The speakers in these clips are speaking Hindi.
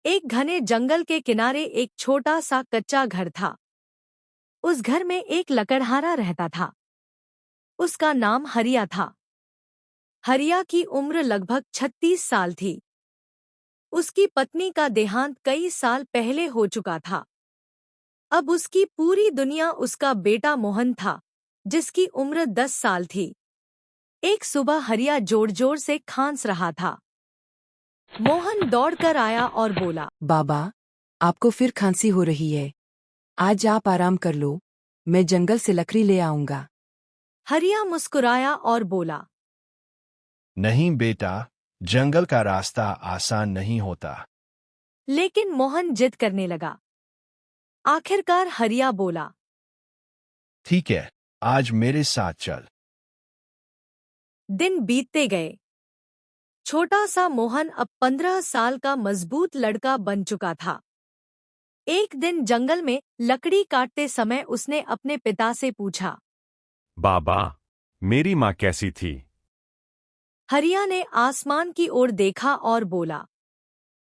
एक घने जंगल के किनारे एक छोटा सा कच्चा घर था। उस घर में एक लकड़हारा रहता था। उसका नाम हरिया था। हरिया की उम्र लगभग 36 साल थी। उसकी पत्नी का देहांत कई साल पहले हो चुका था। अब उसकी पूरी दुनिया उसका बेटा मोहन था, जिसकी उम्र 10 साल थी। एक सुबह हरिया जोर जोर से खांस रहा था। मोहन दौड़कर आया और बोला, बाबा, आपको फिर खांसी हो रही है। आज आप आराम कर लो, मैं जंगल से लकड़ी ले आऊंगा। हरिया मुस्कुराया और बोला, नहीं बेटा, जंगल का रास्ता आसान नहीं होता। लेकिन मोहन जिद करने लगा। आखिरकार हरिया बोला, ठीक है, आज मेरे साथ चल। दिन बीतते गए। छोटा सा मोहन अब 15 साल का मजबूत लड़का बन चुका था। एक दिन जंगल में लकड़ी काटते समय उसने अपने पिता से पूछा। बाबा, मेरी माँ कैसी थी? हरिया ने आसमान की ओर देखा और बोला,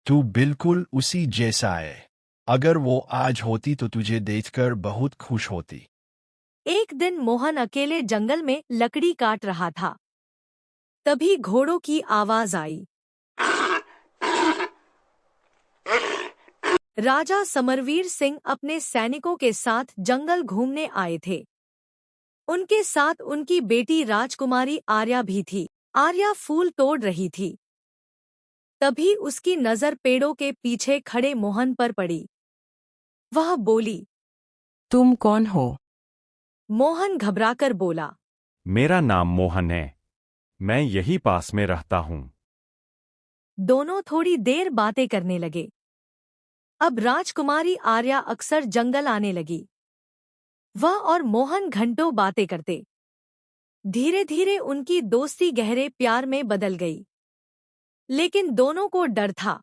तू बिल्कुल उसी जैसा है। अगर वो आज होती तो तुझे देखकर बहुत खुश होती। एक दिन मोहन अकेले जंगल में लकड़ी काट रहा था। तभी घोड़ों की आवाज आई। राजा समरवीर सिंह अपने सैनिकों के साथ जंगल घूमने आए थे। उनके साथ उनकी बेटी राजकुमारी आर्या भी थी। आर्या फूल तोड़ रही थी। तभी उसकी नजर पेड़ों के पीछे खड़े मोहन पर पड़ी। वह बोली। तुम कौन हो? मोहन घबराकर बोला, मेरा नाम मोहन है। मैं यही पास में रहता हूँ। दोनों थोड़ी देर बातें करने लगे। अब राजकुमारी आर्या अक्सर जंगल आने लगी। वह और मोहन घंटों बातें करते। धीरे धीरे उनकी दोस्ती गहरे प्यार में बदल गई। लेकिन दोनों को डर था।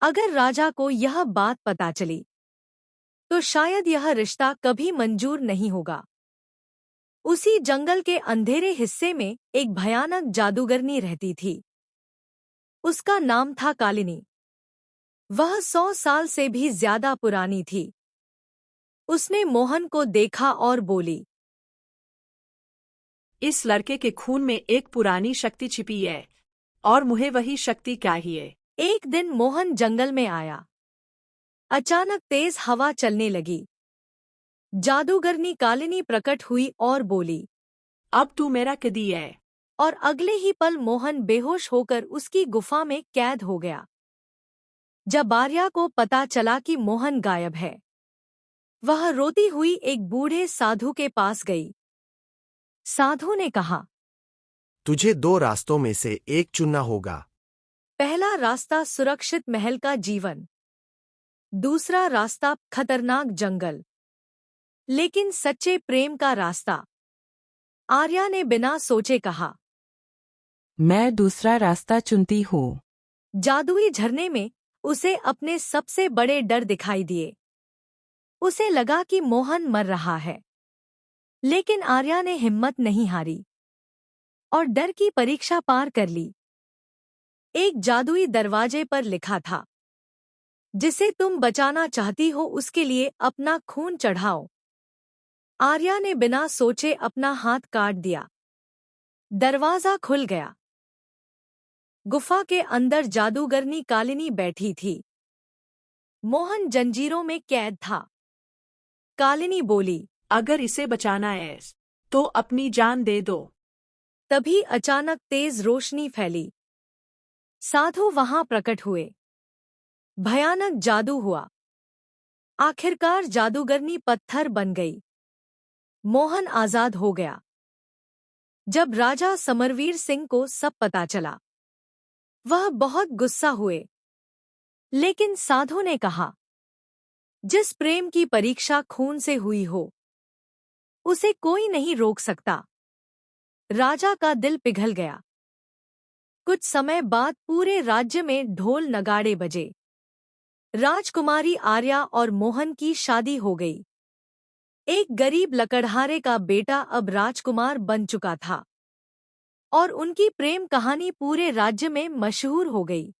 अगर राजा को यह बात पता चली तो शायद यह रिश्ता कभी मंजूर नहीं होगा। उसी जंगल के अंधेरे हिस्से में एक भयानक जादूगरनी रहती थी। उसका नाम था कालिनी। वह 100 साल से भी ज्यादा पुरानी थी। उसने मोहन को देखा और बोली, इस लड़के के खून में एक पुरानी शक्ति छिपी है और मुझे वही शक्ति चाहिए। एक दिन मोहन जंगल में आया। अचानक तेज हवा चलने लगी। जादूगरनी कालिनी प्रकट हुई और बोली, अब तू मेरा कैदी है। और अगले ही पल मोहन बेहोश होकर उसकी गुफा में कैद हो गया। जब आर्या को पता चला कि मोहन गायब है, वह रोती हुई एक बूढ़े साधु के पास गई। साधु ने कहा, तुझे 2 रास्तों में से एक चुनना होगा। पहला रास्ता सुरक्षित महल का जीवन, दूसरा रास्ता खतरनाक जंगल, लेकिन सच्चे प्रेम का रास्ता। आर्या ने बिना सोचे कहा, मैं दूसरा रास्ता चुनती हूँ। जादुई झरने में उसे अपने सबसे बड़े डर दिखाई दिए। उसे लगा कि मोहन मर रहा है। लेकिन आर्या ने हिम्मत नहीं हारी और डर की परीक्षा पार कर ली। एक जादुई दरवाजे पर लिखा था, जिसे तुम बचाना चाहती हो उसके लिए अपना खून चढ़ाओ। आर्या ने बिना सोचे अपना हाथ काट दिया। दरवाजा खुल गया। गुफा के अंदर जादूगरनी कालिनी बैठी थी। मोहन जंजीरों में कैद था। कालिनी बोली, अगर इसे बचाना है तो अपनी जान दे दो। तभी अचानक तेज रोशनी फैली। साधु वहां प्रकट हुए। भयानक जादू हुआ। आखिरकार जादूगरनी पत्थर बन गई। मोहन आजाद हो गया। जब राजा समरवीर सिंह को सब पता चला, वह बहुत गुस्सा हुए। लेकिन साधु ने कहा, जिस प्रेम की परीक्षा खून से हुई हो, उसे कोई नहीं रोक सकता। राजा का दिल पिघल गया। कुछ समय बाद पूरे राज्य में ढोल नगाड़े बजे। राजकुमारी आर्या और मोहन की शादी हो गई। एक गरीब लकड़हारे का बेटा अब राजकुमार बन चुका था और उनकी प्रेम कहानी पूरे राज्य में मशहूर हो गई।